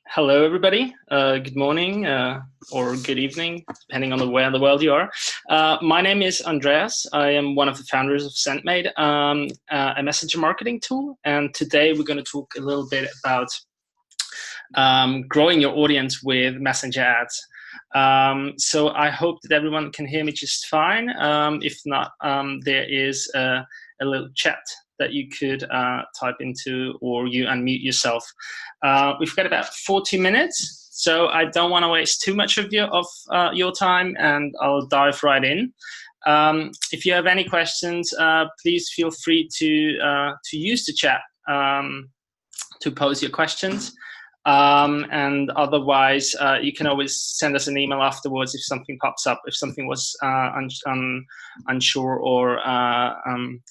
Hello, everybody. Good morning or good evening, depending on where in the world you are. My name is Andreas. I am one of the founders of Sendmate, a messenger marketing tool. And today we're going to talk a little bit about growing your audience with messenger ads. So I hope that everyone can hear me just fine. If not, there is a little chat that you could type into, or you unmute yourself. We've got about 40 minutes, so I don't want to waste too much of your time, and I'll dive right in. If you have any questions, please feel free to use the chat to pose your questions. And otherwise, you can always send us an email afterwards if something pops up, if something was unsure or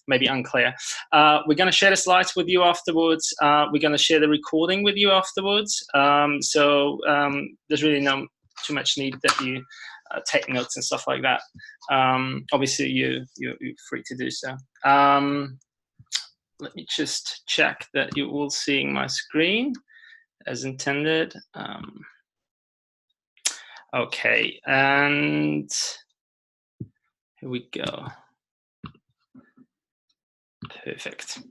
maybe unclear. We're going to share the slides with you afterwards. We're going to share the recording with you afterwards. So there's really no too much need that you take notes and stuff like that. Obviously, you're free to do so. Let me just check that you're all seeing my screen as intended. Okay, and here we go. Perfect.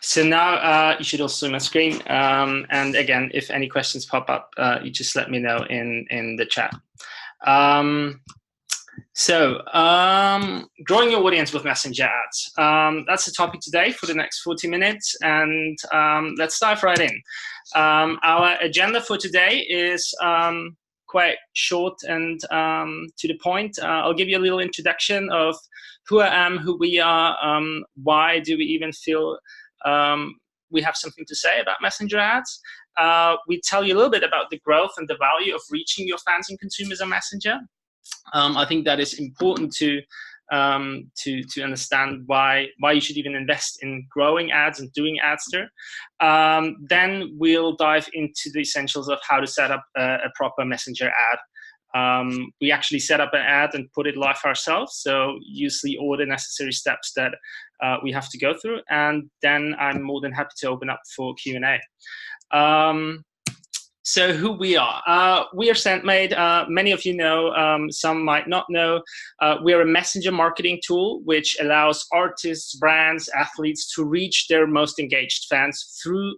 So now you should also see my screen. And again, if any questions pop up, you just let me know in the chat. Growing your audience with messenger ads. That's the topic today for the next 40 minutes, and let's dive right in. Our agenda for today is quite short and to the point. I'll give you a little introduction of who I am, who we are, why do we even feel we have something to say about messenger ads. We tell you a little bit about the growth and the value of reaching your fans and consumers on Messenger. I think that is important to understand why you should even invest in growing ads and doing ads there. Then we'll dive into the essentials of how to set up a proper messenger ad. We actually set up an ad and put it live ourselves, so usually all the necessary steps that we have to go through, and then I'm more than happy to open up for Q&A. So who we are Sendmate. Many of you know, some might not know. We're a messenger marketing tool which allows artists, brands, athletes to reach their most engaged fans through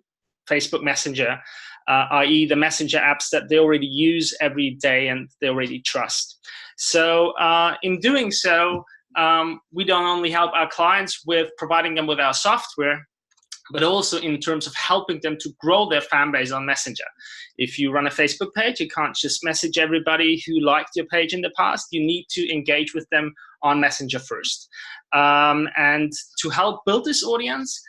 Facebook Messenger, i.e. the messenger apps that they already use every day and they already trust. So in doing so, we don't only help our clients with providing them with our software, but also in terms of helping them to grow their fan base on Messenger. If you run a Facebook page, you can't just message everybody who liked your page in the past. You need to engage with them on Messenger first. And to help build this audience,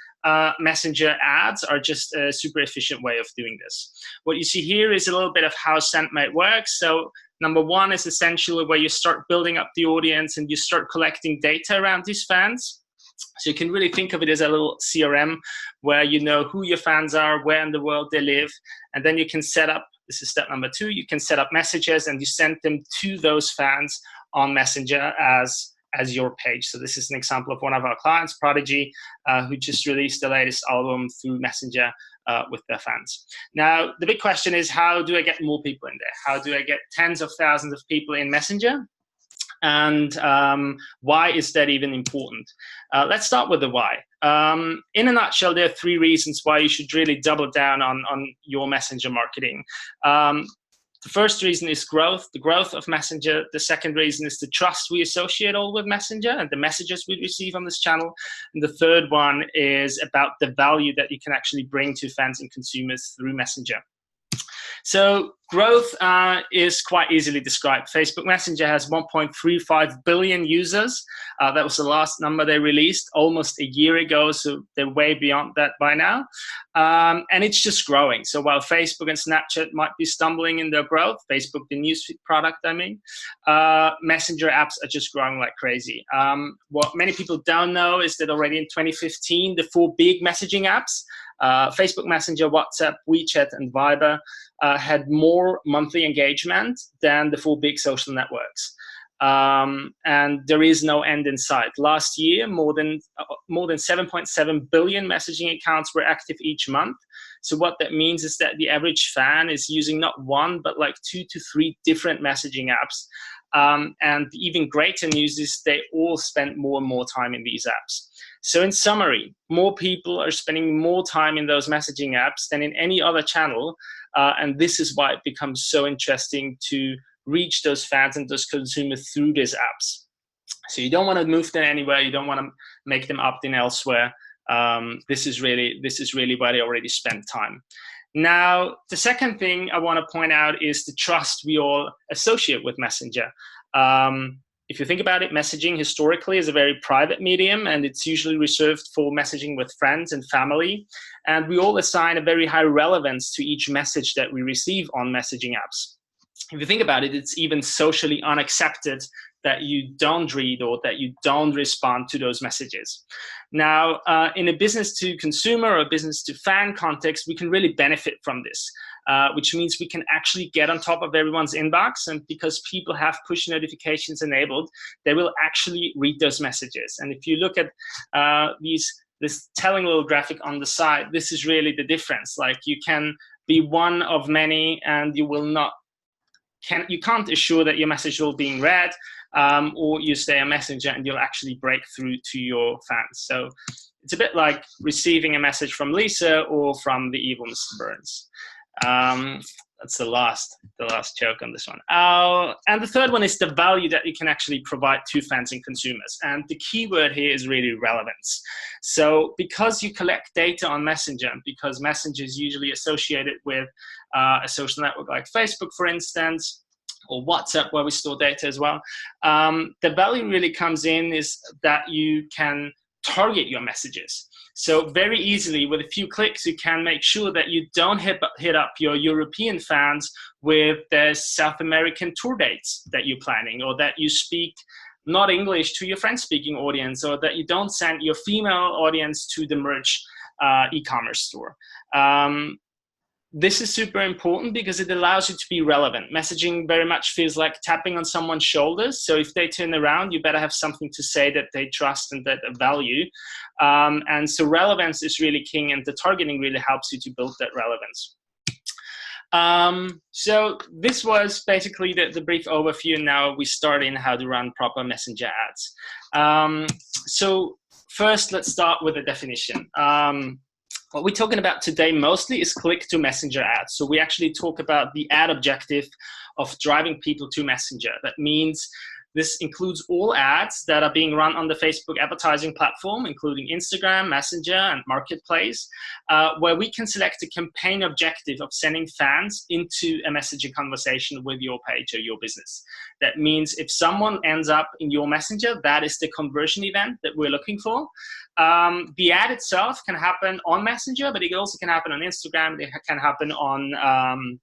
messenger ads are just a super efficient way of doing this. What you see here is a little bit of how Sendmate works. So number one is essentially where you start building up the audience and you start collecting data around these fans. So you can really think of it as a little CRM where you know who your fans are, where in the world they live, and then you can set up, this is step number two, you can set up messages and you send them to those fans on Messenger as your page. So this is an example of one of our clients, Prodigy, who just released the latest album through Messenger with their fans. Now, the big question is, how do I get more people in there? How do I get tens of thousands of people in Messenger? And why is that even important? Let's start with the why. In a nutshell, there are three reasons why you should really double down on your messenger marketing. The first reason is growth, the growth of Messenger. The second reason is the trust we associate all with Messenger and the messages we receive on this channel. And the third one is about the value that you can actually bring to fans and consumers through Messenger. So growth is quite easily described. Facebook Messenger has 1.35 billion users. That was the last number they released almost a year ago, so they're way beyond that by now. And it's just growing. So while Facebook and Snapchat might be stumbling in their growth, Facebook, the newsfeed product, I mean, Messenger apps are just growing like crazy. What many people don't know is that already in 2015, the four big messaging apps, Facebook Messenger, WhatsApp, WeChat, and Viber, had more monthly engagement than the four big social networks. And there is no end in sight. Last year, more than 7.7 billion messaging accounts were active each month. So what that means is that the average fan is using not one, but like 2 to 3 different messaging apps. And the even greater news is they all spend more and more time in these apps. So in summary, more people are spending more time in those messaging apps than in any other channel. And this is why it becomes so interesting to reach those fans and those consumers through these apps. So you don't want to move them anywhere. You don't want to make them opt in elsewhere. This is really where they already spend time. Now, the second thing I want to point out is the trust we all associate with Messenger. If you think about it, messaging historically is a very private medium, and it's usually reserved for messaging with friends and family. And we all assign a very high relevance to each message that we receive on messaging apps. If you think about it, it's even socially unaccepted that you don't read or that you don't respond to those messages. Now, in a business to consumer or business to fan context, we can really benefit from this, which means we can actually get on top of everyone's inbox. And because people have push notifications enabled, they will actually read those messages. And if you look at this telling little graphic on the side, this is really the difference. Like, you can be one of many, and you can't assure that your message will be read, or you stay a messenger and you'll actually break through to your fans. So it's a bit like receiving a message from Lisa or from the evil Mr. Burns. That's the last joke on this one. And the third one is the value that you can actually provide to fans and consumers. And the key word here is really relevance. So because you collect data on Messenger, because Messenger is usually associated with a social network like Facebook, for instance, or WhatsApp, where we store data as well, the value really comes in is that you can target your messages. So very easily, with a few clicks, you can make sure that you don't hit up your European fans with the South American tour dates that you're planning, or that you speak not English to your French-speaking audience, or that you don't send your female audience to the merch e-commerce store. This is super important because it allows you to be relevant. Messaging very much feels like tapping on someone's shoulders. So if they turn around, you better have something to say that they trust and that value. And so relevance is really king, and the targeting really helps you to build that relevance. So this was basically the brief overview. Now we start in how to run proper Messenger ads. So first, let's start with a definition. What we're talking about today mostly is click-to-Messenger ads. So we actually talk about the ad objective of driving people to Messenger. That means this includes all ads that are being run on the Facebook advertising platform, including Instagram, Messenger, and Marketplace, where we can select a campaign objective of sending fans into a Messenger conversation with your page or your business. That means if someone ends up in your Messenger, that is the conversion event that we're looking for. The ad itself can happen on Messenger, but it also can happen on Instagram. It can happen on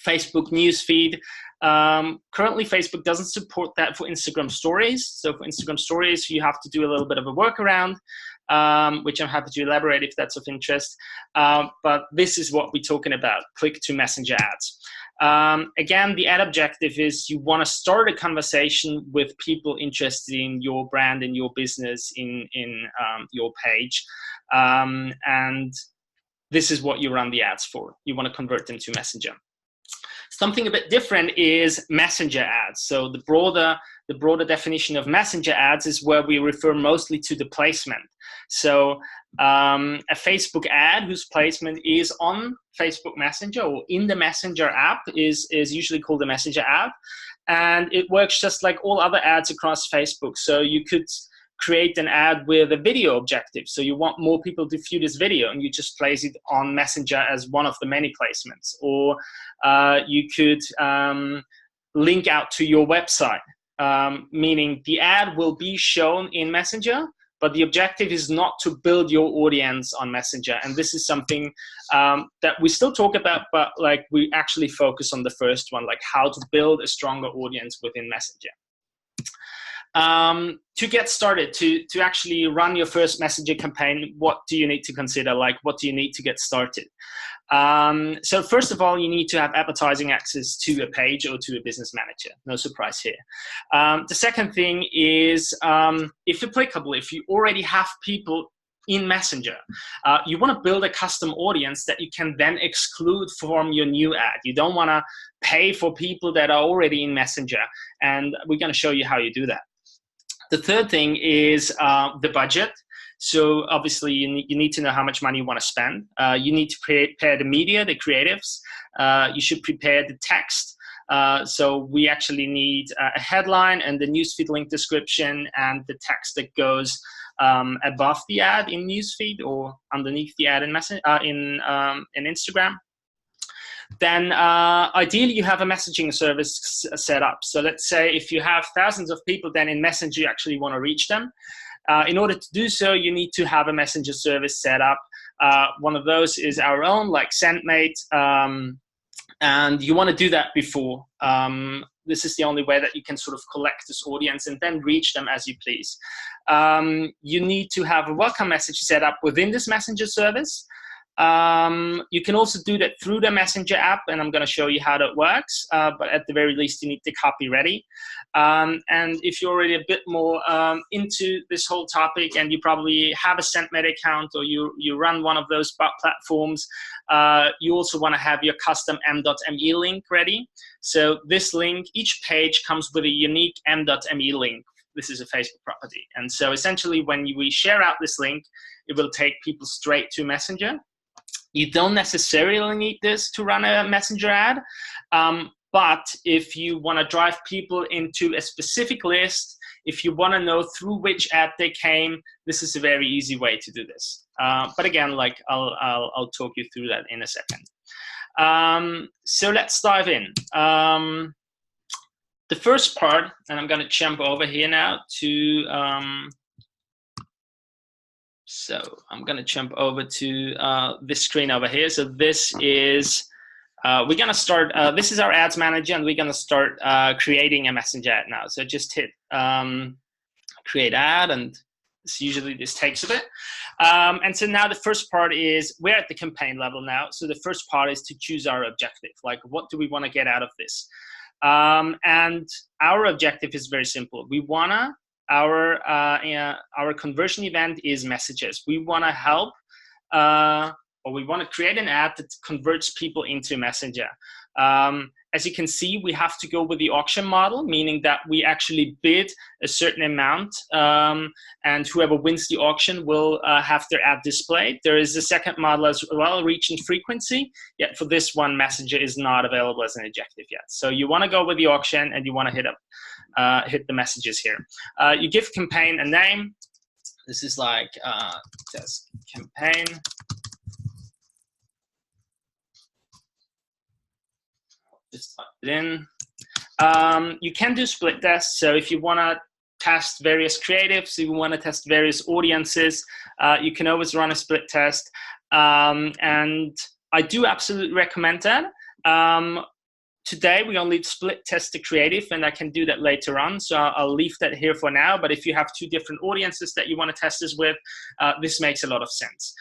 Facebook newsfeed. Currently, Facebook doesn't support that for Instagram stories. So for Instagram stories, you have to do a little bit of a workaround, which I'm happy to elaborate if that's of interest. But this is what we're talking about, click-to-Messenger ads. Again, the ad objective is you want to start a conversation with people interested in your brand and your business in your page. And this is what you run the ads for. You want to convert them to Messenger. Something a bit different is Messenger ads. So the broader definition of Messenger ads is where we refer mostly to the placement. So a Facebook ad whose placement is on Facebook Messenger or in the Messenger app is usually called a Messenger ad. And it works just like all other ads across Facebook. So you could create an ad with a video objective. So you want more people to view this video, and you just place it on Messenger as one of the many placements. Or you could link out to your website, meaning the ad will be shown in Messenger, but the objective is not to build your audience on Messenger. And this is something that we still talk about, but like we actually focus on the first one, like how to build a stronger audience within Messenger. To get started, to actually run your first Messenger campaign, what do you need to consider? Like, what do you need to get started? So first of all, you need to have advertising access to a page or to a business manager. No surprise here. The second thing is, if applicable, if you already have people in Messenger. You want to build a custom audience that you can then exclude from your new ad. You don't want to pay for people that are already in Messenger, and we're going to show you how you do that. The third thing is the budget. So obviously you need to know how much money you want to spend. You need to prepare the media, the creatives. You should prepare the text. So we actually need a headline and the newsfeed link description and the text that goes above the ad in newsfeed or underneath the ad in Instagram. Then ideally you have a messaging service set up. So let's say if you have thousands of people, then in Messenger you actually want to reach them. In order to do so, you need to have a messenger service set up. One of those is our own, like Sendmate, and you want to do that before. This is the only way that you can sort of collect this audience and then reach them as you please. You need to have a welcome message set up within this messenger service. You can also do that through the Messenger app, and I'm going to show you how that works, but at the very least you need the copy ready. And if you're already a bit more into this whole topic and you probably have a Sendmate account or you run one of those platforms, you also want to have your custom m.me link ready. So this link, each page comes with a unique m.me link. This is a Facebook property. And so essentially when we share out this link, it will take people straight to Messenger. You don't necessarily need this to run a Messenger ad, but if you want to drive people into a specific list, if you want to know through which ad they came, this is a very easy way to do this. But again, like I'll talk you through that in a second. So let's dive in. The first part, and I'm going to jump over here now to. So I'm going to jump over to this screen over here. So this is, we're going to start, this is our ads manager, and we're going to start creating a messenger ad now. So just hit create ad, and this takes a bit. And so now the first part is, we're at the campaign level now. So the first part is to choose our objective. Like, what do we want to get out of this? And our objective is very simple. We want to, our conversion event is messages. We want to help, or we want to create an ad that converts people into Messenger. As you can see, we have to go with the auction model, meaning that we actually bid a certain amount, and whoever wins the auction will have their ad displayed. There is a second model as well, reach and frequency, yet for this one, Messenger is not available as an objective yet. So you want to go with the auction, and you want to hit the messages here. You give campaign a name. This is like test campaign. Just type it in. You can do split tests. So if you want to test various creatives, if you want to test various audiences, you can always run a split test. And I do absolutely recommend that. Today, we only split test the creative, and I can do that later on. So I'll leave that here for now. But if you have two different audiences that you want to test this with, this makes a lot of sense.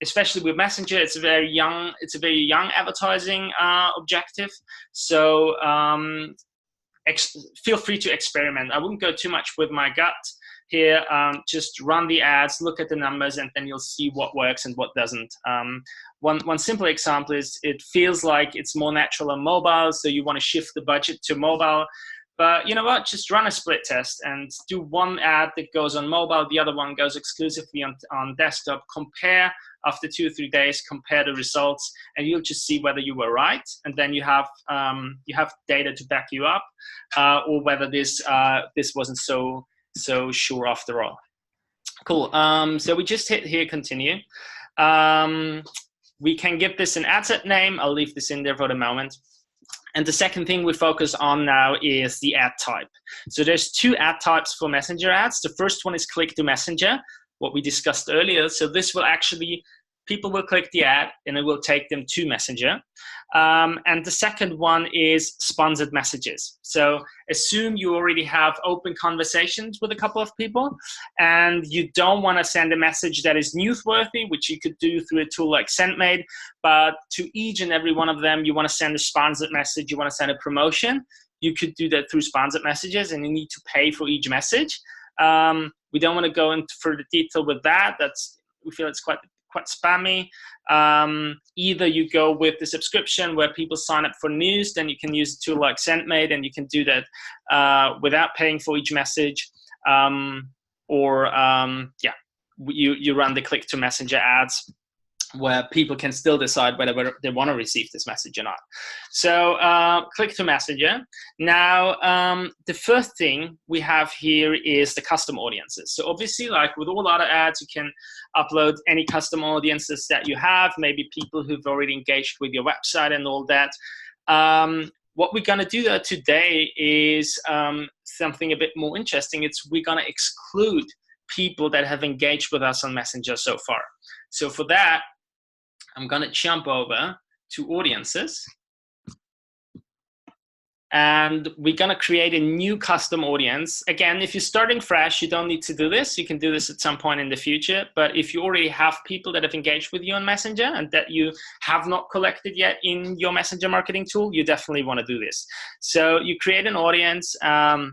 Especially with Messenger, it's a very young advertising objective. So feel free to experiment. I wouldn't go too much with my gut here. Just run the ads, look at the numbers, and then you'll see what works and what doesn't. One simple example is, it feels like it's more natural on mobile, so you want to shift the budget to mobile. But you know what? Just run a split test and do one ad that goes on mobile, the other one goes exclusively on desktop. Compare after 2 or 3 days, compare the results, and you'll just see whether you were right, and then you have data to back you up, or whether this wasn't so sure after all. Cool. So we just hit here, continue. We can give this an ad set name. I'll leave this in there for the moment. And the second thing we focus on now is the ad type. So there's 2 ad types for Messenger ads. The first one is click to Messenger, what we discussed earlier. So this will actually, people will click the ad and it will take them to Messenger. And the second one is sponsored messages. So assume you already have open conversations with a couple of people and you don't want to send a message that is newsworthy, which you could do through a tool like Sendmate, but to each and every one of them, you want to send a sponsored message, you want to send a promotion. You could do that through sponsored messages, and you need to pay for each message. We don't want to go into further detail with that. We feel it's quite spammy. Either you go with the subscription where people sign up for news, then you can use a tool like Sendmate, and you can do that without paying for each message. You run the click to messenger ads, where people can still decide whether they want to receive this message or not. So click to messenger. Now, the first thing we have here is the custom audiences. So obviously, like with all other ads, you can upload any custom audiences that you have, maybe people who've already engaged with your website and all that. What we're gonna do today is something a bit more interesting. We're gonna exclude people that have engaged with us on Messenger so far. So for that, I'm gonna jump over to audiences, and we're gonna create a new custom audience. Again, if you're starting fresh, you don't need to do this. You can do this at some point in the future. But if you already have people that have engaged with you on Messenger and that you have not collected yet in your Messenger marketing tool, you definitely wanna do this. So you create an audience and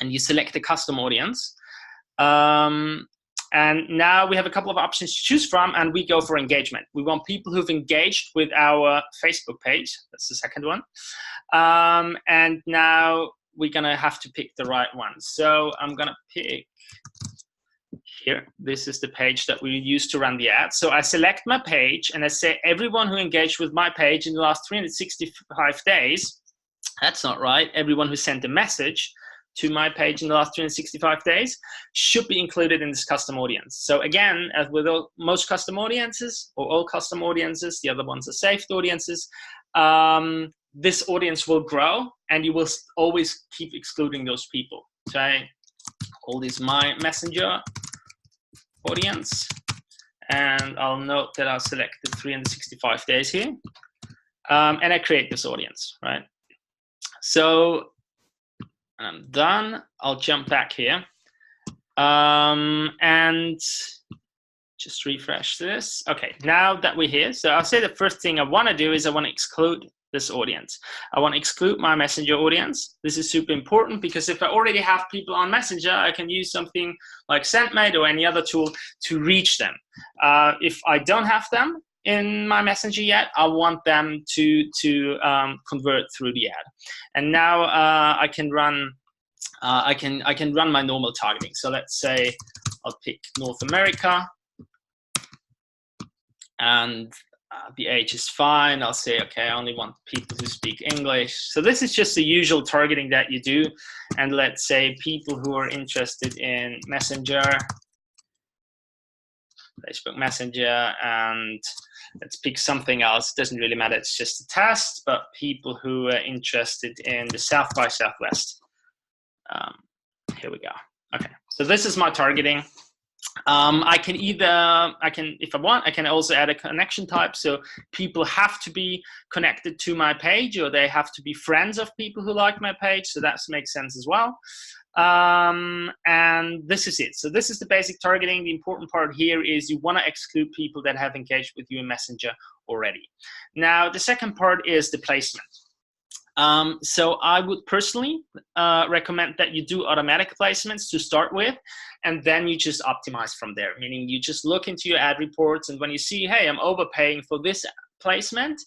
you select a custom audience. And now we have a couple of options to choose from, and we go for engagement. We want people who've engaged with our Facebook page. That's the second one. And now we're gonna have to pick the right one. So I'm gonna pick here. This is the page that we use to run the ad. So I select my page and I say everyone who engaged with my page in the last 365 days. That's not right. Everyone who sent a message to my page in the last 365 days should be included in this custom audience. So again, as with most custom audiences, or all custom audiences, the other ones are saved audiences, this audience will grow, and you will always keep excluding those people. So I call this my messenger audience, and I'll note that I'll select the 365 days here, and I create this audience, right? So I'm done. I'll jump back here and just refresh this. Okay, now that we're here, so I'll say the first thing I want to do is I want to exclude this audience. I want to exclude my Messenger audience. This is super important because if I already have people on Messenger, I can use something like Sendmate or any other tool to reach them. If I don't have them in my Messenger yet, I want them to convert through the ad. And now I can run my normal targeting. So let's say I'll pick North America, and the age is fine. I'll say, okay, I only want people who speak English. So this is just the usual targeting that you do. And let's say people who are interested in Messenger, Facebook Messenger, and let's pick something else. It doesn't really matter. It's just a test, but people who are interested in the South by Southwest. Here we go. Okay, so this is my targeting. If I want, I can also add a connection type. So people have to be connected to my page, or they have to be friends of people who like my page. So that makes sense as well. And this is it. So this is the basic targeting. The important part here is you want to exclude people that have engaged with you in Messenger already. Now, the second part is the placement. So I would personally recommend that you do automatic placements to start with, and then you just optimize from there, meaning you just look into your ad reports, and when you see, hey, I'm overpaying for this placement,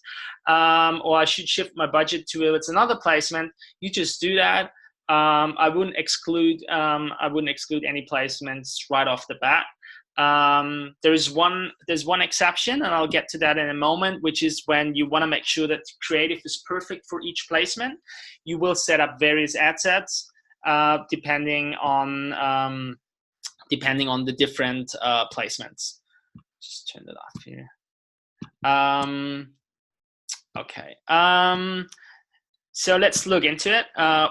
or I should shift my budget to it's another placement, you just do that. I wouldn't exclude any placements right off the bat. There's one exception, and I'll get to that in a moment, which is when you want to make sure that creative is perfect for each placement. You will set up various ad sets depending on the different placements. Just turn it off here. Okay. So let's look into it,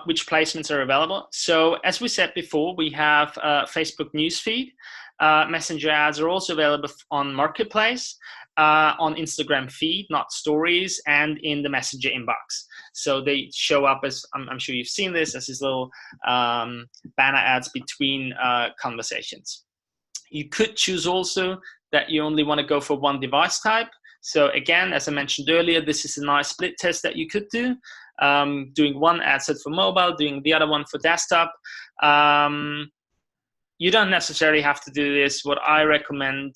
which placements are available. So as we said before, we have Facebook newsfeed. Messenger ads are also available on Marketplace, on Instagram feed, not stories, and in the Messenger inbox. So they show up as, I'm sure you've seen this, as these little banner ads between conversations. You could choose also that you only want to go for one device type. So again, as I mentioned earlier, this is a nice split test that you could do. Doing one ad set for mobile, doing the other one for desktop. you don't necessarily have to do this. What I recommend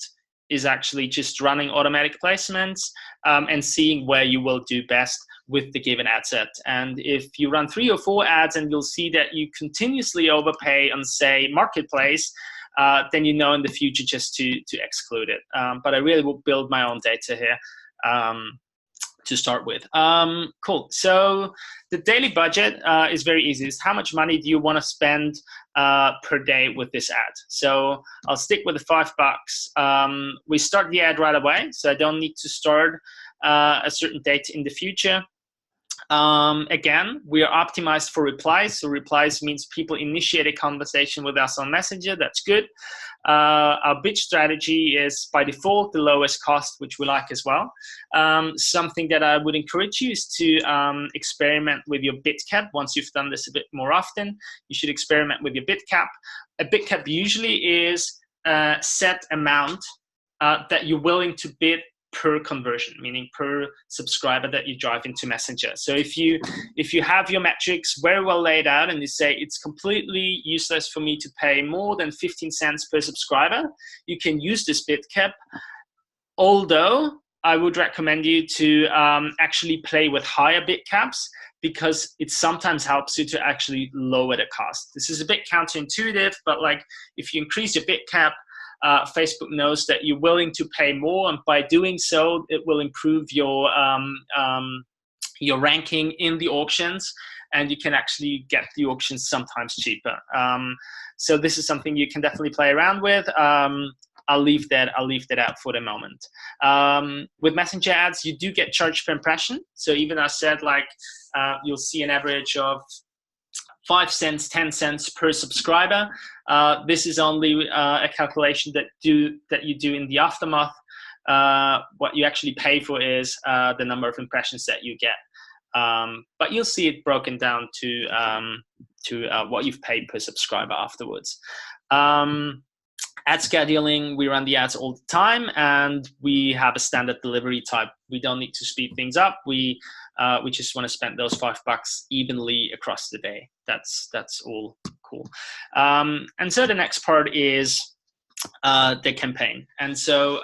is actually just running automatic placements and seeing where you will do best with the given ad set. And if you run 3 or 4 ads and you'll see that you continuously overpay on, say, Marketplace, then you know in the future just to exclude it. But I really will build my own data here to start with. Cool. So the daily budget is very easy. It's how much money do you want to spend per day with this ad? So I'll stick with the $5. We start the ad right away, so I don't need to start a certain date in the future. Again, we are optimized for replies. So replies means people initiate a conversation with us on Messenger. That's good. Our bid strategy is by default the lowest cost, which we like as well. Something that I would encourage you is to experiment with your bid cap. Once you've done this a bit more often, you should experiment with your bid cap. A bid cap usually is a set amount that you're willing to bid per conversion, meaning per subscriber that you drive into Messenger. So if you have your metrics very well laid out and you say it's completely useless for me to pay more than 15 cents per subscriber, you can use this bid cap. Although I would recommend you to actually play with higher bid caps, because it sometimes helps you to actually lower the cost. This is a bit counterintuitive, but like if you increase your bid cap, Facebook knows that you're willing to pay more, and by doing so, it will improve your ranking in the auctions, and you can actually get the auctions sometimes cheaper. So this is something you can definitely play around with. I'll leave that out for the moment. With Messenger ads, you do get charged per impression. So even I said, like, you'll see an average of 5 cents, 10 cents per subscriber. This is only a calculation that you do in the aftermath. What you actually pay for is the number of impressions that you get. But you'll see it broken down to what you've paid per subscriber afterwards. Ad scheduling, we run the ads all the time, and we have a standard delivery type. We don't need to speed things up. We just want to spend those $5 evenly across the day. That's all cool. And so the next part is the campaign. And so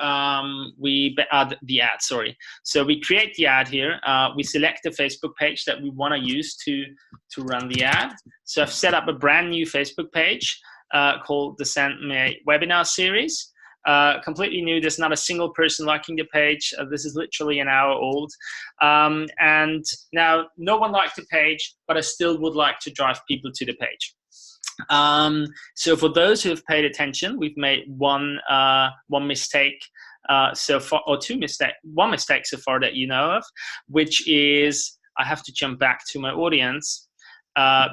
the ad, sorry. So we create the ad here. We select the Facebook page that we want to use to run the ad. So I've set up a brand new Facebook page called the Sendmate webinar series. Completely new. There's not a single person liking the page. This is literally an hour old. And now no one liked the page, but I still would like to drive people to the page. So for those who have paid attention, we've made one mistake so far, or one mistake so far that you know of, which is I have to jump back to my audience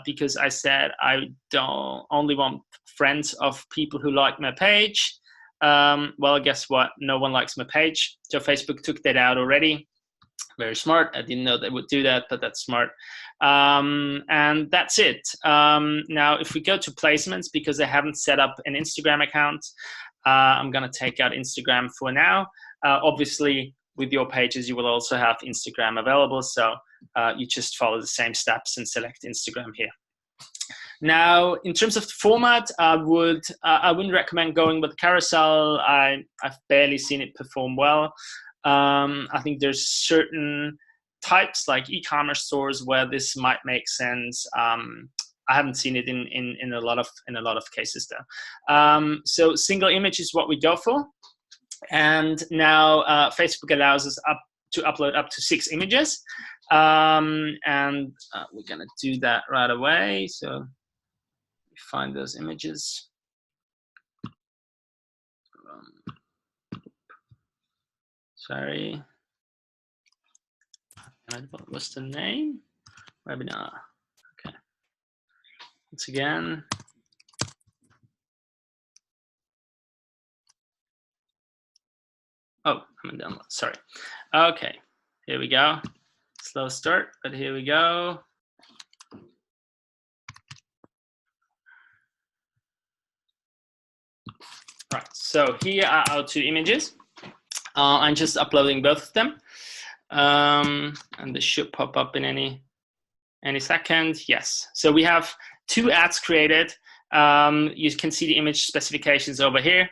because I said I don't only want friends of people who like my page. Well, guess what? No one likes my page. So Facebook took that out already. Very smart. I didn't know they would do that, but that's smart. And that's it. Now, if we go to placements, because I haven't set up an Instagram account, I'm going to take out Instagram for now. Obviously, with your pages, you will also have Instagram available. So you just follow the same steps and select Instagram here. Now, in terms of the format, I wouldn't recommend going with carousel. I've barely seen it perform well. I think there's certain types like e-commerce stores where this might make sense. I haven't seen it in a lot of cases though. So single image is what we go for, and now Facebook allows us to upload up to 6 images, and we're gonna do that right away. So find those images. Sorry. What's the name? Webinar. Okay. Once again. Oh, I'm in download. Sorry. Okay. Here we go. Slow start, but here we go. Right, so here are our 2 images. I'm just uploading both of them, and this should pop up in any second. Yes, so we have 2 ads created. You can see the image specifications over here.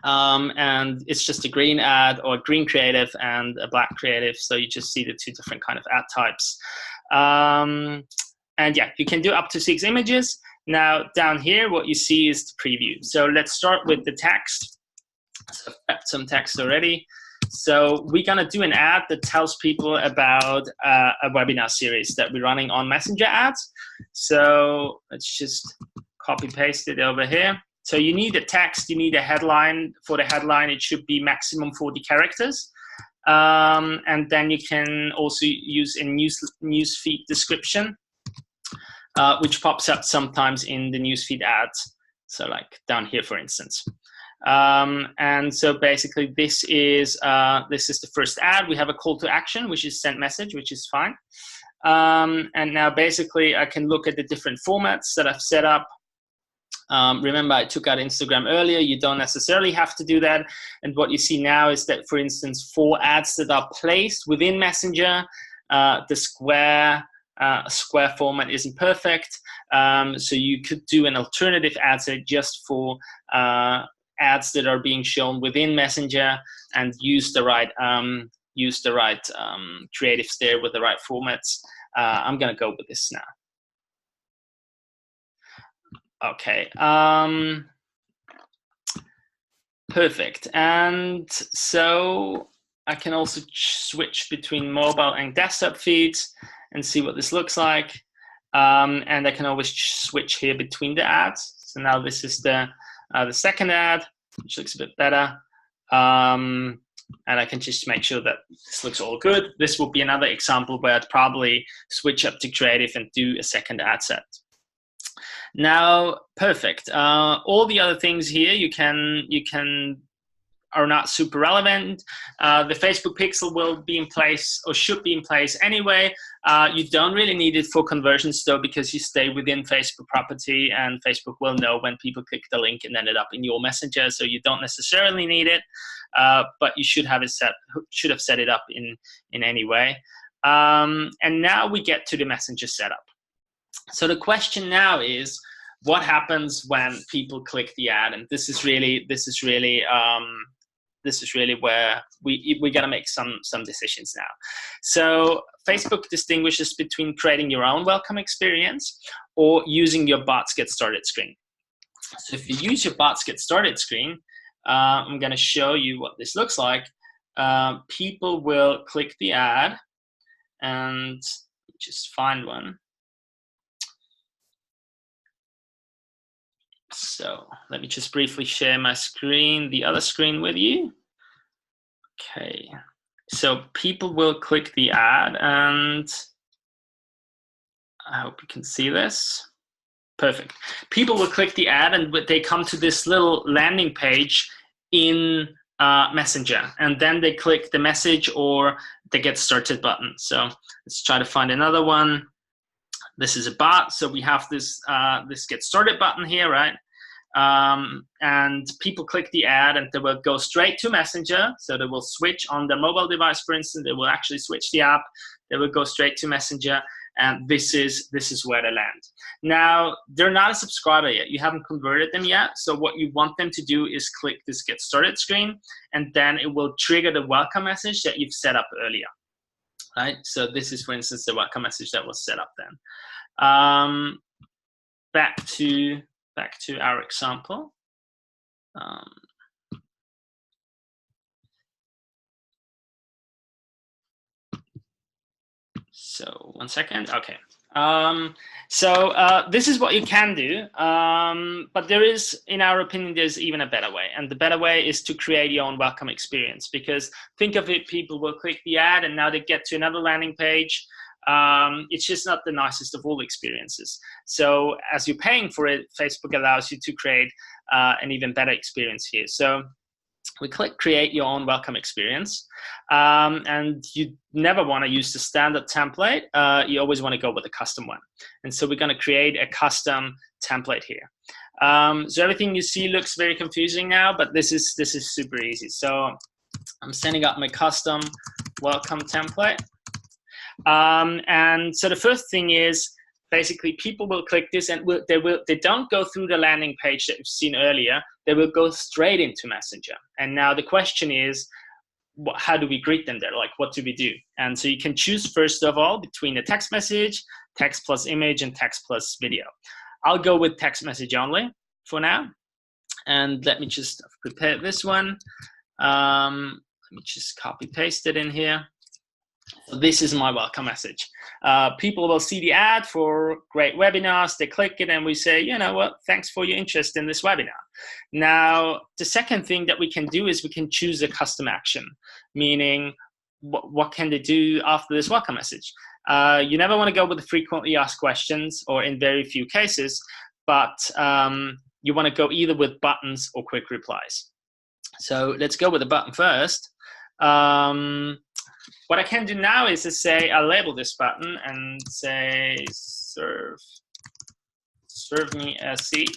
And it's just a green ad or green creative and a black creative. So you just see the two different kind of ad types. And yeah, you can do up to 6 images. Now down here, what you see is the preview. So let's start with the text. So I've got some text already. So we're gonna do an ad that tells people about a webinar series that we're running on Messenger ads. So let's just copy paste it over here. So you need a text, you need a headline. For the headline, it should be maximum 40 characters. And then you can also use a newsfeed description, which pops up sometimes in the newsfeed ads. So like down here, for instance. And so basically this is the first ad. We have a call to action, which is send message, which is fine. And now basically I can look at the different formats that I've set up. Remember, I took out Instagram earlier. You don't necessarily have to do that. And what you see now is that, for instance, for ads that are placed within Messenger, the square format isn't perfect. So you could do an alternative ad set just for ads that are being shown within Messenger and use the right creatives there with the right formats. I'm gonna go with this now. Okay, perfect. And so I can also switch between mobile and desktop feeds and see what this looks like. And I can always switch here between the ads. So now this is the second ad, which looks a bit better. And I can just make sure that this looks all good. This will be another example where I'd probably switch up to creative and do a second ad set. Now, perfect. All the other things here you can are not super relevant. The Facebook pixel will be in place or should be in place anyway. You don't really need it for conversions though, because you stay within Facebook property and Facebook will know when people click the link and ended up in your Messenger. So you don't necessarily need it, but you should have set it up in any way. And now we get to the Messenger setup. So the question now is, what happens when people click the ad? And this is really where we got to make some decisions now. So Facebook distinguishes between creating your own welcome experience or using your bots get started screen. So if you use your bots get started screen, I'm going to show you what this looks like. People will click the ad and just find one. So let me just briefly share my screen, the other screen with you. Okay, so people will click the ad and I hope you can see this. Perfect. People will click the ad and they come to this little landing page in Messenger, and then they click the message or the get started button. So let's try to find another one. This is a bot, so we have this this get started button here, right? And people click the ad and they will go straight to Messenger. So they will switch on their mobile device, for instance, they will actually switch the app. They will go straight to Messenger, and this is where they land. Now, they're not a subscriber yet. You haven't converted them yet. So what you want them to do is click this get started screen, and then it will trigger the welcome message that you've set up earlier. Right? So this is, for instance, the welcome message that was set up then. Back to our example. So 1 second. Okay. This is what you can do, but there is, in our opinion, there's even a better way. And the better way is to create your own welcome experience, because think of it, people will click the ad and now they get to another landing page. It's just not the nicest of all experiences. So as you're paying for it, Facebook allows you to create an even better experience here. So we click create your own welcome experience, and you never want to use the standard template. You always want to go with a custom one. And so we're going to create a custom template here. So everything you see looks very confusing now, but this is super easy. So I'm setting up my custom welcome template. And so the first thing is basically people will click this and they don't go through the landing page that you've seen earlier. They will go straight into Messenger. And now the question is, how do we greet them there? Like, what do we do? And so you can choose, first of all, between a text message, text plus image, and text plus video. I'll go with text message only for now. And let me just prepare this one. Let me just copy paste it in here. So this is my welcome message. People will see the ad for great webinars, they click it, and we say, you know what, thanks for your interest in this webinar. Now, the second thing that we can do is we can choose a custom action, meaning what can they do after this welcome message? You never want to go with the frequently asked questions, or in very few cases, but you want to go either with buttons or quick replies. So let's go with the button first. What I can do now is to say, I'll label this button and say, serve me a seat.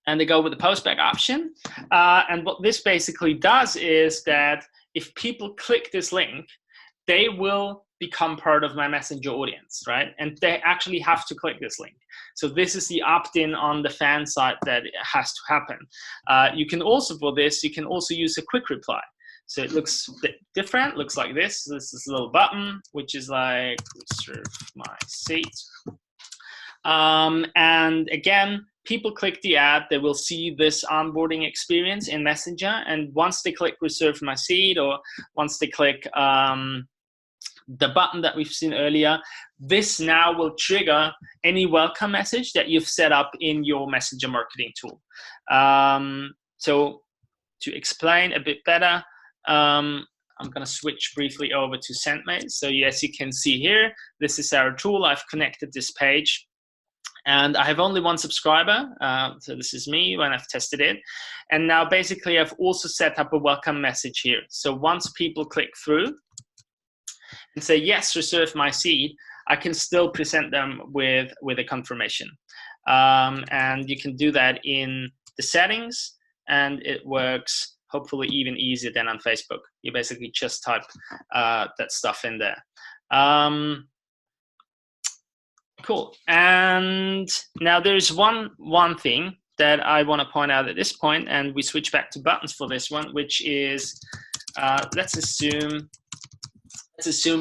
And they go with the postback option. And what this basically does is that if people click this link, they will become part of my Messenger audience, right? And they actually have to click this link. So this is the opt-in on the fan side that has to happen. You can also, for this, you can also use a quick reply. So it looks a bit different, looks like this. This is a little button, which is like, reserve my seat. And again, people click the ad, they will see this onboarding experience in Messenger. And once they click reserve my seat, or once they click the button that we've seen earlier, this now will trigger any welcome message that you've set up in your Messenger marketing tool. So to explain a bit better, I'm going to switch briefly over to Sendmate. So as you can see here, this is our tool. I've connected this page, and I have only one subscriber. So this is me when I've tested it. And now basically I've also set up a welcome message here. So once people click through and say, yes, reserve my seat, I can still present them with a confirmation. And you can do that in the settings, and it works hopefully even easier than on Facebook. You basically just type that stuff in there. Cool. And now there's one thing that I want to point out at this point, and we switch back to buttons for this one, which is, let's assume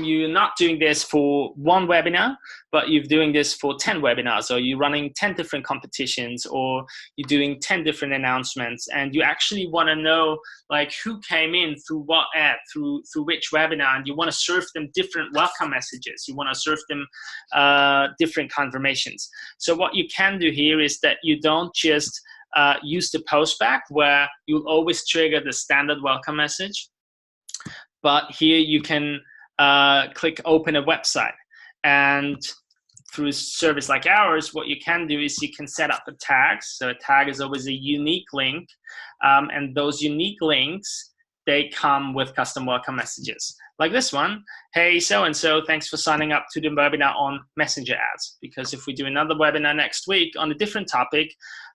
you're not doing this for one webinar, but you're doing this for 10 webinars, or you're running 10 different competitions, or you're doing 10 different announcements, and you actually want to know like who came in through what ad, through which webinar, and you want to serve them different welcome messages. You want to serve them different confirmations. So what you can do here is that you don't just use the postback where you'll always trigger the standard welcome message, but here you can click open a website, and through a service like ours, what you can do is you can set up a tag. So a tag is always a unique link, and those unique links, they come with custom welcome messages like this one. Hey, so-and-so, thanks for signing up to the webinar on Messenger ads. Because if we do another webinar next week on a different topic,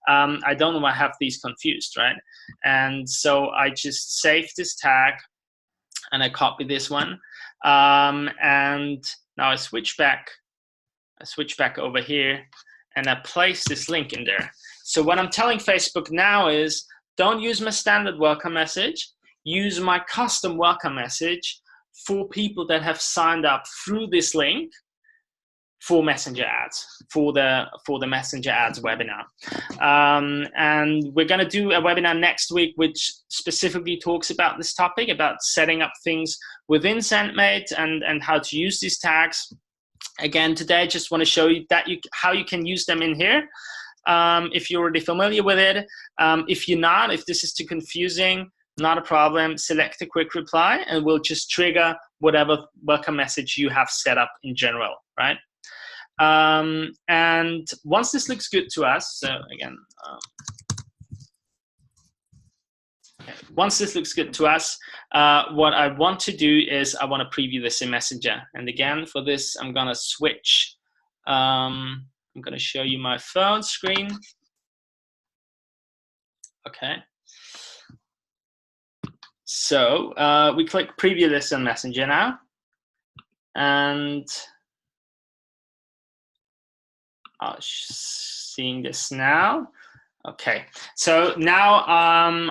I don't want to have these confused, right? And so I just save this tag and I copy this one. And now I switch back over here, and I place this link in there. So what I'm telling Facebook now is, don't use my standard welcome message, use my custom welcome message for people that have signed up through this link for Messenger ads, for the Messenger ads webinar. And we're going to do a webinar next week which specifically talks about this topic, about setting up things within Sendmate and how to use these tags. Again, today I just want to show you that how you can use them in here. If you're already familiar with it. If you're not, if this is too confusing, not a problem. Select a quick reply and we'll just trigger whatever welcome message you have set up in general, right? And once this looks good to us, so again, once this looks good to us, what I want to do is I want to preview this in Messenger. And again, for this, I'm going to switch. I'm going to show you my phone screen. Okay. So we click preview this in Messenger now. And Seeing this now. Okay, so now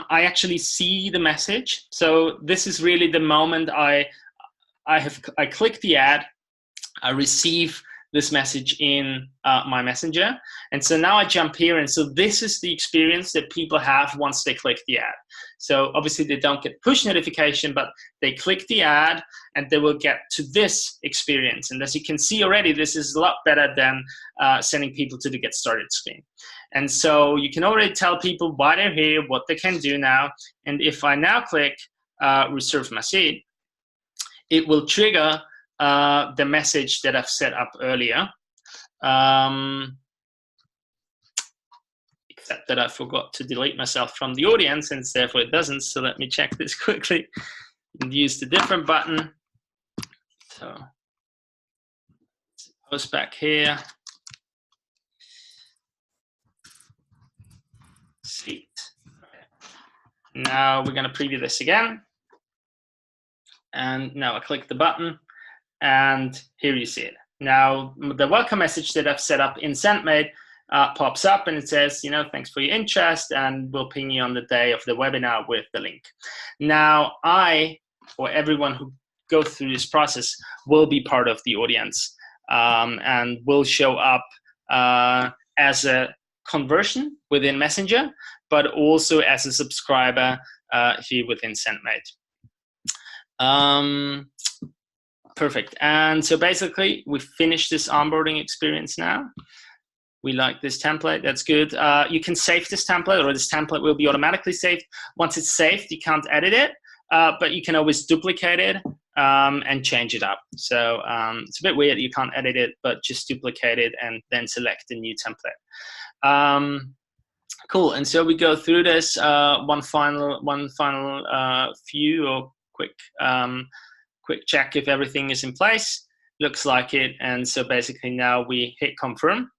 I actually see the message. So this is really the moment I click the ad, I receive this message in my messenger, and so now I jump here, and so this is the experience that people have once they click the ad. So obviously they don't get push notification, but they click the ad and they will get to this experience. And as you can see already, this is a lot better than sending people to the get started screen. And so you can already tell people why they're here, what they can do now. And if I now click reserve my seat, it will trigger the message that I've set up earlier. Except that I forgot to delete myself from the audience, and therefore it doesn't. So let me check this quickly and use the different button. So post back here. Seat. Now we're going to preview this again. And now I click the button, and here you see it. Now the welcome message that I've set up in Sendmate pops up, and it says, you know, thanks for your interest, and we'll ping you on the day of the webinar with the link. Now I, or everyone who goes through this process, will be part of the audience and will show up as a conversion within Messenger, but also as a subscriber here within Sendmate. Perfect. And so basically we finished this onboarding experience now. We like this template, that's good. You can save this template, or this template will be automatically saved. Once it's saved, you can't edit it, but you can always duplicate it and change it up. So it's a bit weird, you can't edit it, but just duplicate it and then select the new template. Cool, and so we go through this one final view, or quick check if everything is in place. Looks like it, and so basically now we hit confirm,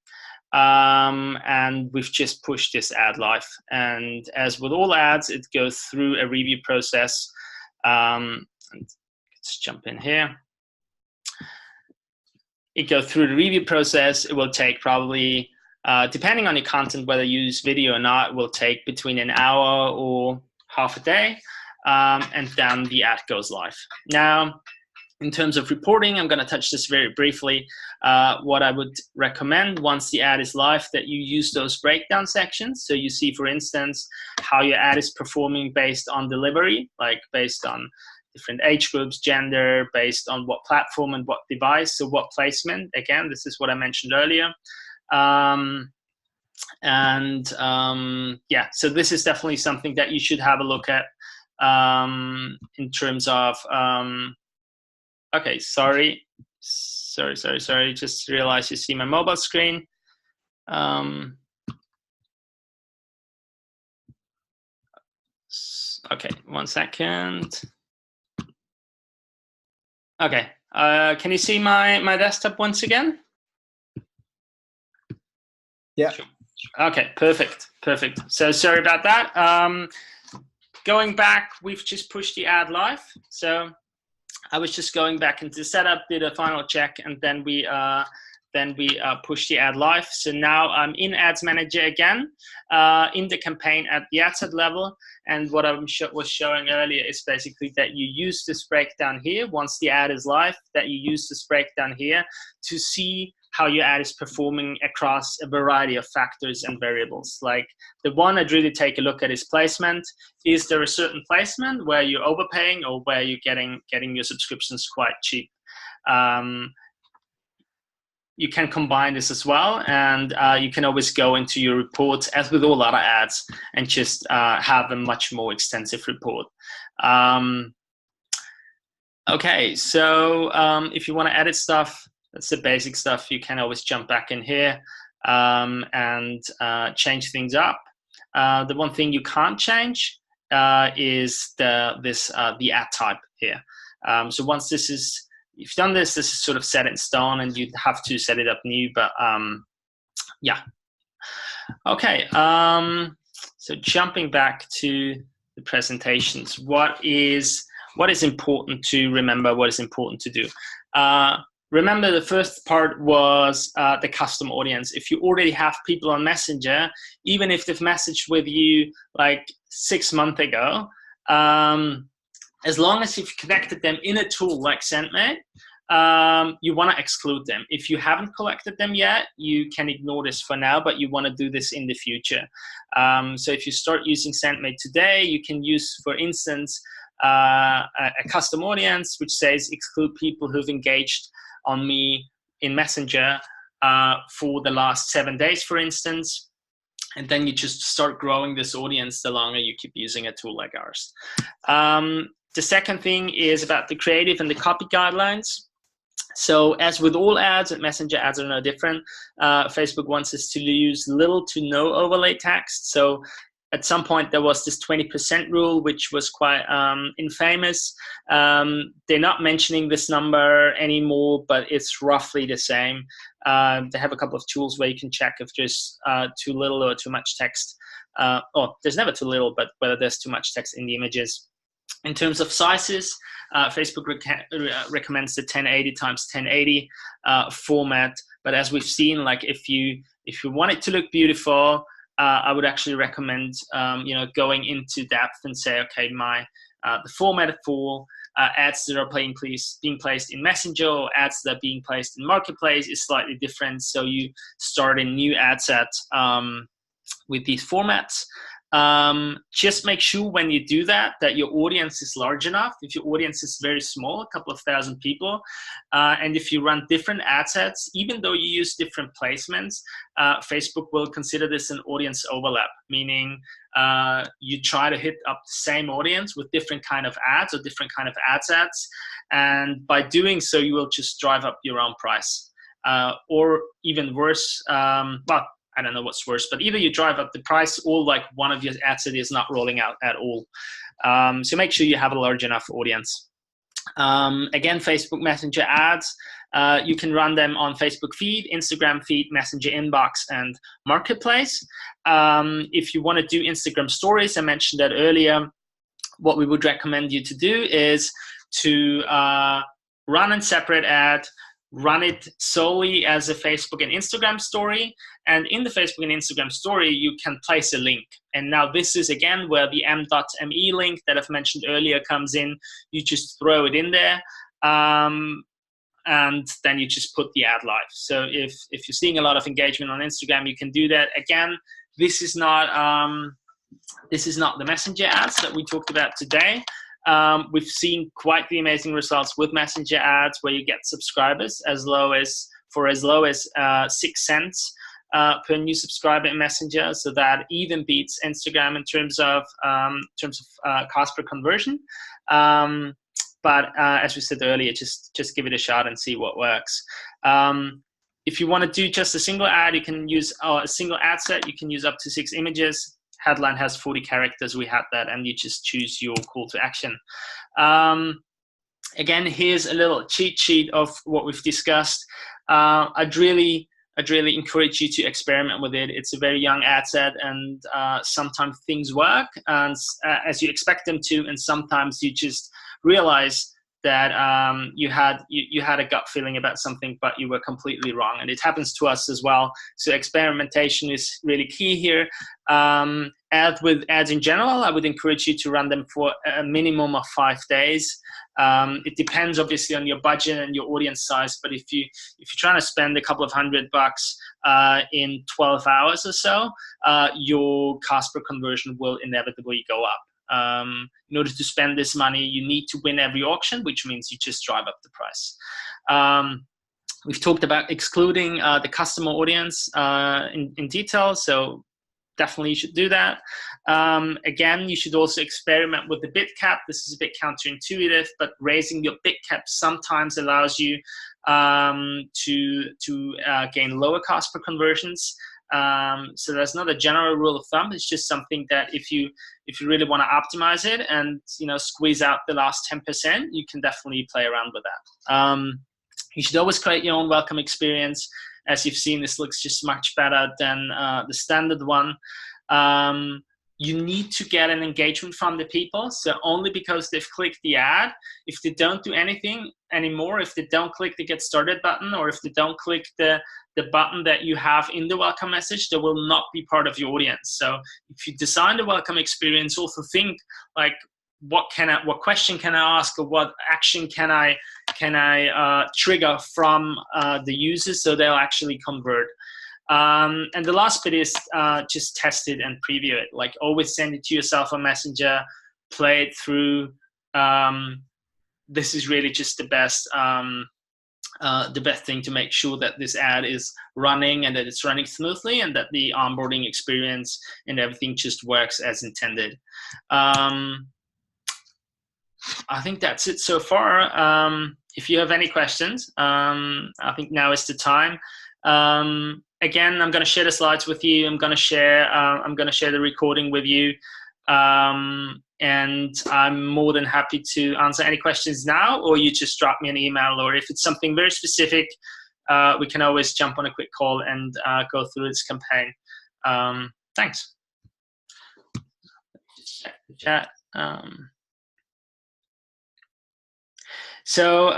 and we've just pushed this ad live. And as with all ads, it goes through a review process. And let's jump in here. It goes through the review process. It will take probably, depending on your content, whether you use video or not, it will take between an hour or half a day. And then the ad goes live. Now, in terms of reporting, I'm going to touch this very briefly. What I would recommend once the ad is live, that you use those breakdown sections. So you see, for instance, how your ad is performing based on delivery, like based on different age groups, gender, based on what platform and what device, so what placement. Again, this is what I mentioned earlier. Yeah, so this is definitely something that you should have a look at in terms of, okay, sorry, just realized you see my mobile screen. Okay, 1 second. Okay, can you see my desktop once again? Yeah. Sure. Okay, perfect. So sorry about that. Going back, we've just pushed the ad live. So I was just going back into setup, did a final check, and then we pushed the ad live. So now I'm in Ads Manager again, in the campaign at the ad set level. And what I was showing earlier is basically that you use this breakdown here. Once the ad is live, that you use this breakdown here to see how your ad is performing across a variety of factors and variables. Like the one I'd really take a look at is placement. Is there a certain placement where you're overpaying, or where you're getting your subscriptions quite cheap? You can combine this as well, and you can always go into your reports, as with all other ads, and just have a much more extensive report. Okay, so if you want to edit stuff, that's the basic stuff. You can always jump back in here and change things up. The one thing you can't change is the ad type here. So once this is, if you've done this, this is sort of set in stone, and you'd have to set it up new. But yeah. Okay. So jumping back to the presentations, what is important to remember? What is important to do? remember the first part was the custom audience. If you already have people on Messenger, even if they've messaged with you like 6 months ago, as long as you've connected them in a tool like Sendmate, you want to exclude them. If you haven't collected them yet, you can ignore this for now, but you want to do this in the future. So if you start using Sendmate today, you can use, for instance, a custom audience which says exclude people who've engaged on me in Messenger for the last 7 days, for instance. And then you just start growing this audience the longer you keep using a tool like ours. The second thing is about the creative and the copy guidelines. So as with all ads, and Messenger ads are no different, Facebook wants us to use little to no overlay text. So at some point there was this 20% rule, which was quite infamous. They're not mentioning this number anymore, but it's roughly the same. They have a couple of tools where you can check if there's too little or too much text. Or there's never too little, but whether there's too much text in the images. In terms of sizes, Facebook recommends the 1080 times 1080 format. But as we've seen, like if you want it to look beautiful, I would actually recommend going into depth and say, okay, the format for ads that are being placed in Messenger or ads that are being placed in Marketplace is slightly different. So you start a new ad set with these formats. Just make sure when you do that your audience is large enough. If your audience is very small, a couple of thousand people, and if you run different ad sets, even though you use different placements, Facebook will consider this an audience overlap, meaning you try to hit up the same audience with different kind of ads or different kind of ad sets, and by doing so you will just drive up your own price, or even worse, I don't know what's worse, but either you drive up the price or like one of your ad sets is not rolling out at all. So make sure you have a large enough audience. Again, Facebook Messenger ads, you can run them on Facebook feed, Instagram feed, Messenger inbox, and Marketplace. If you want to do Instagram stories, I mentioned that earlier, what we would recommend you to do is to run a separate ad, run it solely as a Facebook and Instagram story. And in the Facebook and Instagram story, you can place a link. And now this is, again, where the m.me link that I've mentioned earlier comes in. You just throw it in there, and then you just put the ad live. So if you're seeing a lot of engagement on Instagram, you can do that. Again, this is not the Messenger ads that we talked about today. We've seen quite the amazing results with Messenger ads where you get subscribers for as low as 6 cents per new subscriber in Messenger. So that even beats Instagram in terms of cost per conversion. But as we said earlier, just give it a shot and see what works. If you want to do just a single ad, you can use a single ad set. You can use up to 6 images. Headline has 40 characters. We had that, and you just choose your call to action. Again, here's a little cheat sheet of what we've discussed. I'd really encourage you to experiment with it. It's a very young ad set, and sometimes things work and as you expect them to, and sometimes you just realize that you had a gut feeling about something, but you were completely wrong. And it happens to us as well. So experimentation is really key here. With ads in general, I would encourage you to run them for a minimum of 5 days. It depends obviously on your budget and your audience size, but if you're trying to spend a couple of $100 in 12 hours or so, your cost per conversion will inevitably go up. In order to spend this money, you need to win every auction, which means you just drive up the price. We've talked about excluding the customer audience in detail, so definitely you should do that. Again, you should also experiment with the bid cap. This is a bit counterintuitive, but raising your bid cap sometimes allows you to gain lower cost per conversions. So that's not a general rule of thumb. It's just something that if you really want to optimize it and squeeze out the last 10%, you can definitely play around with that. You should always create your own welcome experience. As you've seen, this looks just much better than the standard one. you need to get an engagement from the people. So only because they've clicked the ad, if they don't do anything anymore, if they don't click the get started button, or if they don't click the button that you have in the welcome message, they will not be part of your audience. So if you design the welcome experience, also think like, what question can I ask, or what action can I trigger from the users so they'll actually convert. And the last bit is just test it and preview it. Like, always send it to yourself on Messenger, play it through. This is really just the best thing to make sure that this ad is running and that it's running smoothly and that the onboarding experience and everything just works as intended. I think that's it so far. If you have any questions, I think now is the time. Again, I'm going to share the slides with you. I'm going to share the recording with you. And I'm more than happy to answer any questions now, or you just drop me an email, or if it's something very specific, we can always jump on a quick call and go through this campaign. Thanks. Just check the chat. So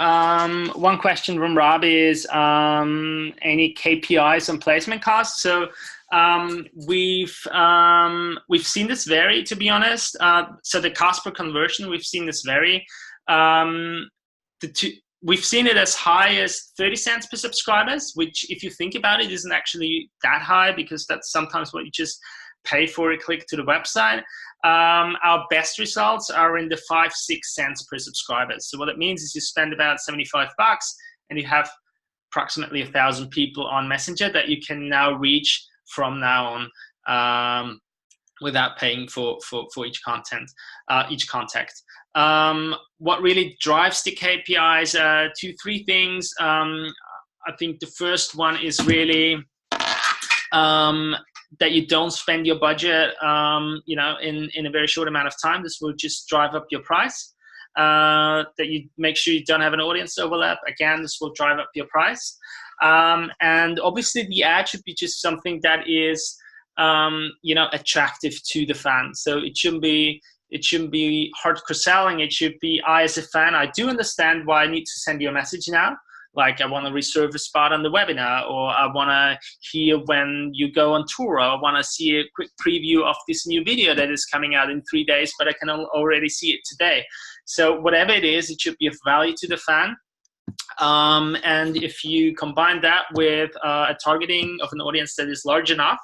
one question from Rob is any KPIs on placement costs. So we've seen this vary, to be honest. So the cost per conversion, we've seen this vary. We've seen it as high as 30 cents per subscribers, which, if you think about it, isn't actually that high, because that's sometimes what you just pay for a click to the website. Our best results are in the 5-6 cents per subscriber. So what it means is you spend about $75 and you have approximately 1,000 people on Messenger that you can now reach from now on, without paying for each contact. What really drives the KPIs are 2-3 things. I think the first one is really that you don't spend your budget, in a very short amount of time. This will just drive up your price. That you make sure you don't have an audience overlap. Again, this will drive up your price. And obviously, the ad should be just something that is, attractive to the fan. So it shouldn't be hardcore selling. It should be, I, as a fan, I do understand why I need to send you a message now. Like, I want to reserve a spot on the webinar, or I want to hear when you go on tour, or I want to see a quick preview of this new video that is coming out in 3 days, but I can already see it today. So whatever it is, it should be of value to the fan. And if you combine that with a targeting of an audience that is large enough,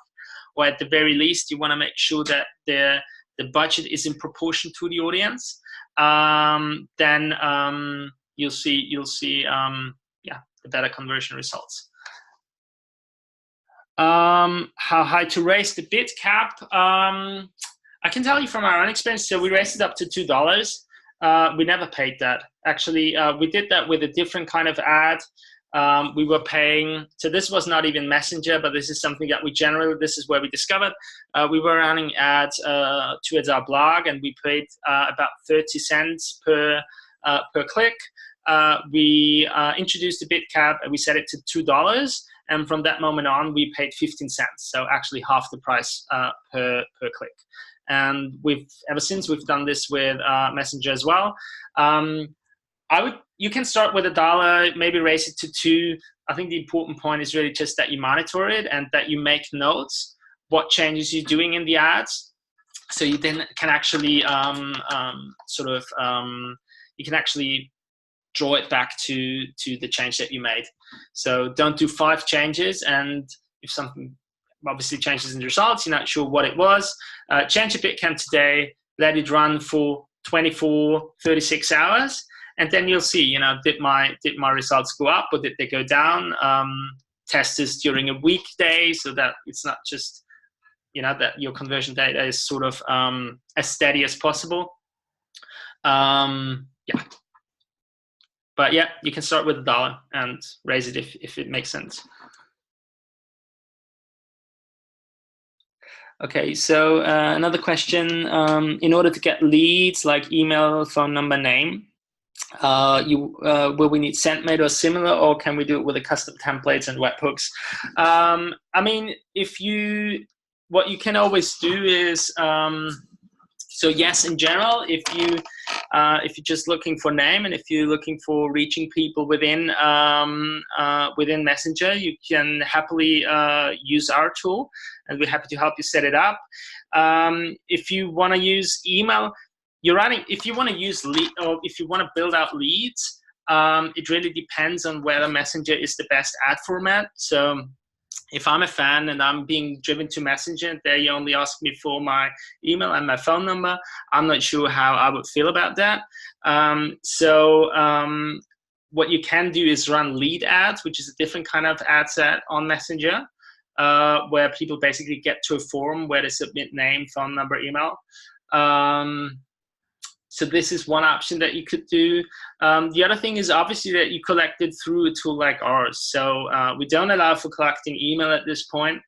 or at the very least, you want to make sure that the budget is in proportion to the audience, then you'll see the better conversion results. How high to raise the bid cap? I can tell you from our own experience. So we raised it up to $2. We never paid that. Actually, we did that with a different kind of ad. We were paying, so this was not even Messenger, but this is something that this is where we discovered. We were running ads towards our blog, and we paid about 30 cents per click. We introduced the bid cap, and we set it to $2. And from that moment on, we paid 15 cents. So actually half the price per click. And ever since we've done this with Messenger as well. You can start with $1, maybe raise it to $2. I think the important point is really just that you monitor it and that you make notes what changes you're doing in the ads. So you then can actually you can actually draw it back to the change that you made. So don't do 5 changes, and if something obviously changes in the results, you're not sure what it was, change a Bitcamp today, let it run for 24, 36 hours, and then you'll see, did my results go up or did they go down? Test this during a weekday so that it's not just, that your conversion data is sort of as steady as possible. Yeah. But yeah, you can start with $1 and raise it if it makes sense. Okay, so another question. In order to get leads like email, phone number, name, will we need Sendmate or similar, or can we do it with a custom templates and webhooks? I mean, if you what you can always do is, so yes, in general, if you're just looking for name, and if you're looking for reaching people within within Messenger, you can happily use our tool, and we're happy to help you set it up. If you want to use email, if you want to use lead, or if you want to build out leads, it really depends on whether Messenger is the best ad format. So if I'm a fan and I'm being driven to Messenger, they only ask me for my email and my phone number, I'm not sure how I would feel about that. What you can do is run lead ads, which is a different kind of ad set on Messenger, where people basically get to a form where they submit name, phone number, email. So this is one option that you could do. The other thing is obviously that you collect it through a tool like ours. So we don't allow for collecting email at this point,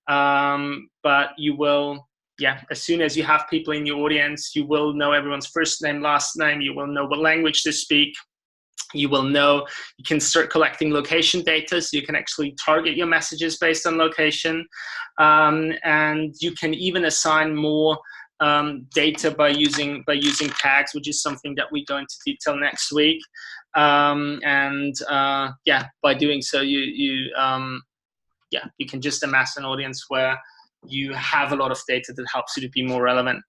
but you will, yeah, as soon as you have people in your audience, you will know everyone's first name, last name, you will know what language they speak. You will know, you can start collecting location data, so you can actually target your messages based on location. And you can even assign more data by using tags, which is something that we go into detail next week. Yeah, by doing so, you can just amass an audience where you have a lot of data that helps you to be more relevant.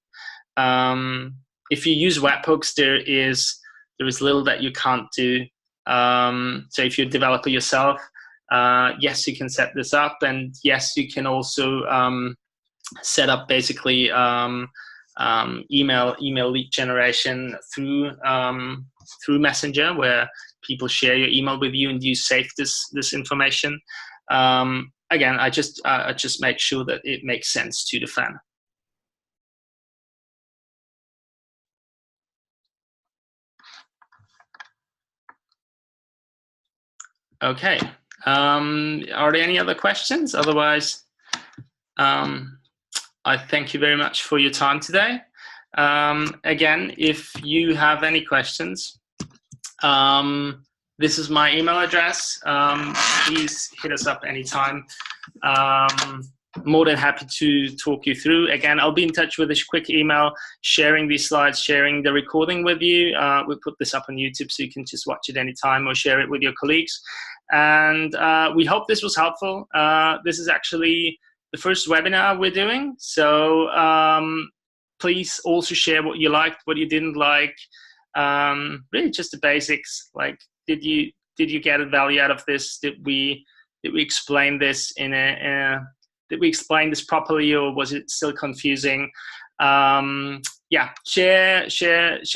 If you use webhooks, there is little that you can't do. So if you're a developer yourself, yes, you can set this up, and yes, you can also set up basically email lead generation through Messenger, where people share your email with you and you save this information. Again, I just make sure that it makes sense to the fan. Okay. Are there any other questions? Otherwise, I thank you very much for your time today. Again, if you have any questions, this is my email address. Please hit us up anytime. More than happy to talk you through. Again, I'll be in touch with a quick email, sharing these slides, sharing the recording with you. We'll put this up on YouTube so you can just watch it anytime or share it with your colleagues. And we hope this was helpful. This is actually the first webinar we're doing. So please also share what you liked, what you didn't like. Really just the basics. Like, did you get a value out of this? Did we explain this did we explain this properly, or was it still confusing? Yeah, share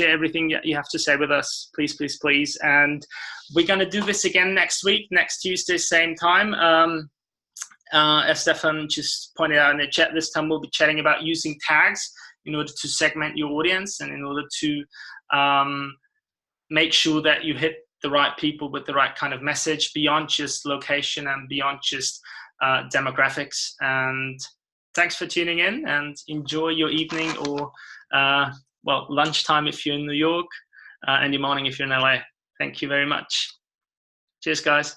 everything you have to say with us, please, please, please. And we're going to do this again next week, next Tuesday, same time. As Stefan just pointed out in the chat, this time we'll be chatting about using tags in order to segment your audience, and in order to make sure that you hit the right people with the right kind of message beyond just location and beyond just demographics. And thanks for tuning in, and enjoy your evening, or well, lunchtime if you're in New York, and your morning if you're in LA. Thank you very much. Cheers, guys.